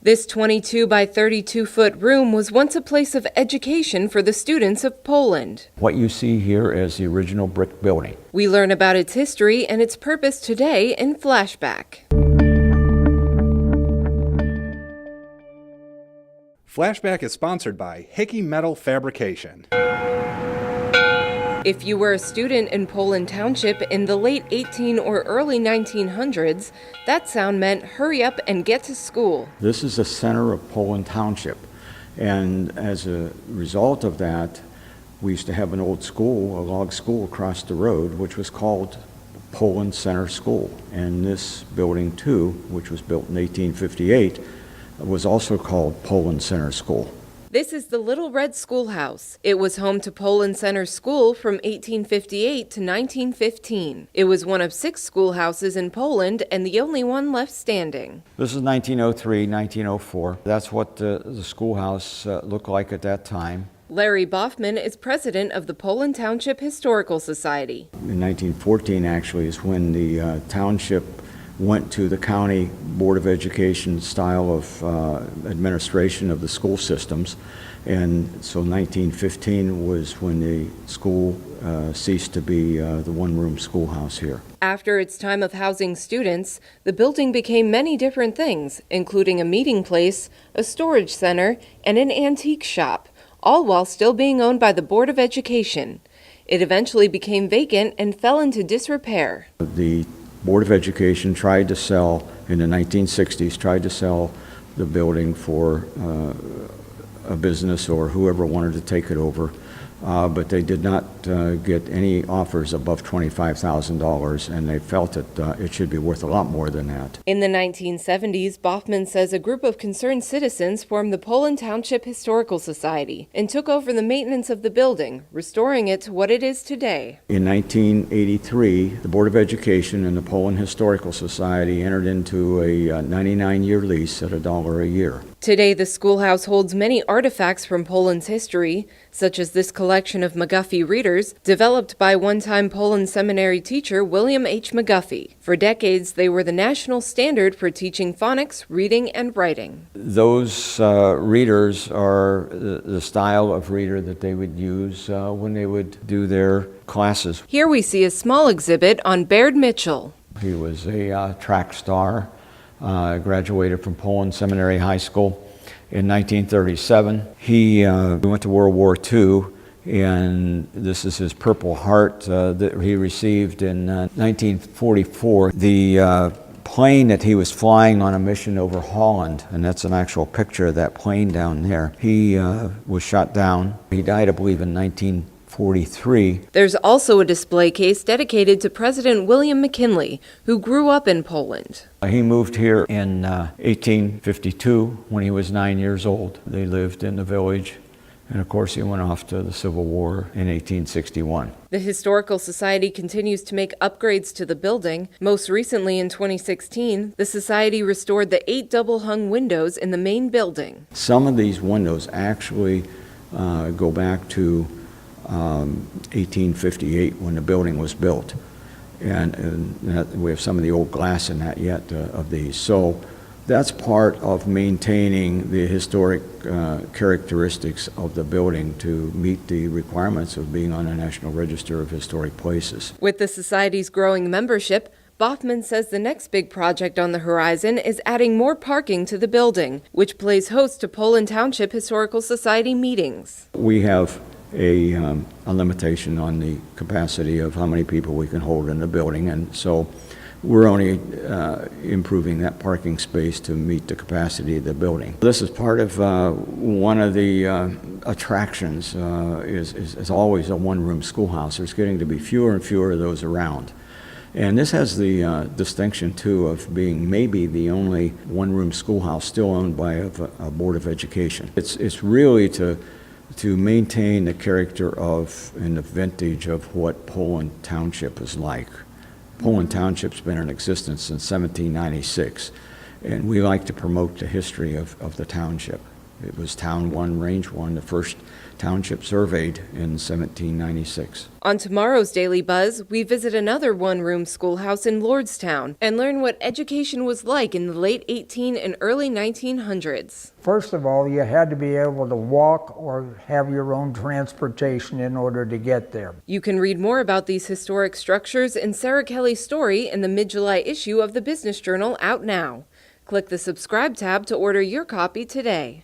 This 22 by 32 foot room was once a place of education for the students of Poland. What you see here is the original brick building. We learn about its history and its purpose today in Flashback. Flashback is sponsored by Hickey Metal Fabrication. If you were a student in Poland Township in the late 18 or early 1900s, that sound meant hurry up and get to school. This is the center of Poland Township, and as a result of that, we used to have an old school, a log school across the road, which was called Poland Center School. And this building too, which was built in 1858, was also called Poland Center School. This is the Little Red Schoolhouse. It was home to Poland Center School from 1858 to 1915. It was one of 6 schoolhouses in Poland and the only one left standing. This is 1903, 1904. That's what the schoolhouse looked like at that time. Larry Boffman is president of the Poland Township Historical Society. In 1914, actually, is when the township went to the county board of education style of administration of the school systems, and so 1915 was when the school ceased to be the one-room schoolhouse here. After its time of housing students, the building became many different things, including a meeting place, a storage center, and an antique shop, all while still being owned by the Board of Education. It eventually became vacant and fell into disrepair. The Board of Education tried to sell, in the 1960s, tried to sell the building for a business or whoever wanted to take it over, but they did not get any offers above $25,000, and they felt that it should be worth a lot more than that. In the 1970s, Boffman says a group of concerned citizens formed the Poland Township Historical Society and took over the maintenance of the building, restoring it to what it is today. In 1983, the Board of Education and the Poland Historical Society entered into a 99-year lease at $1 a year. Today, the schoolhouse holds many artifacts from Poland's history, such as this collection of McGuffey readers, developed by one-time Poland seminary teacher William H. McGuffey. For decades, they were the national standard for teaching phonics, reading, and writing. Those readers are the style of reader that they would use when they would do their classes. Here we see a small exhibit on Baird Mitchell. He was a track star. Graduated from Poland Seminary High School in 1937. He went to World War II, and this is his Purple Heart that he received in 1944. The plane that he was flying on a mission over Holland, and that's an actual picture of that plane down there, he was shot down. He died, I believe, in 1943. There's also a display case dedicated to President William McKinley, who grew up in Poland. He moved here in 1852 when he was 9 years old. They lived in the village, and of course he went off to the Civil War in 1861. The Historical Society continues to make upgrades to the building. Most recently in 2016, the Society restored the 8 double-hung windows in the main building. Some of these windows actually go back to 1858 when the building was built, and we have some of the old glass in that yet of these. So that's part of maintaining the historic characteristics of the building to meet the requirements of being on the National Register of Historic Places. With the Society's growing membership, Boffman says the next big project on the horizon is adding more parking to the building, which plays host to Poland Township Historical Society meetings. We have a limitation on the capacity of how many people we can hold in the building, and so we're only improving that parking space to meet the capacity of the building. This is part of one of the attractions is always a one-room schoolhouse. There's getting to be fewer and fewer of those around. And this has the distinction, too, of being maybe the only one-room schoolhouse still owned by a Board of Education. It's really to maintain the character of and the vintage of what Poland Township is like. Poland Township's been in existence since 1796, and we like to promote the history of the township. It was Town 1, Range 1, the first township surveyed in 1796. On tomorrow's Daily Buzz, we visit another one-room schoolhouse in Lordstown and learn what education was like in the late 18 and early 1900s. First of all, you had to be able to walk or have your own transportation in order to get there. You can read more about these historic structures in Sarah Kelly's story in the mid-July issue of the Business Journal, out now. Click the subscribe tab to order your copy today.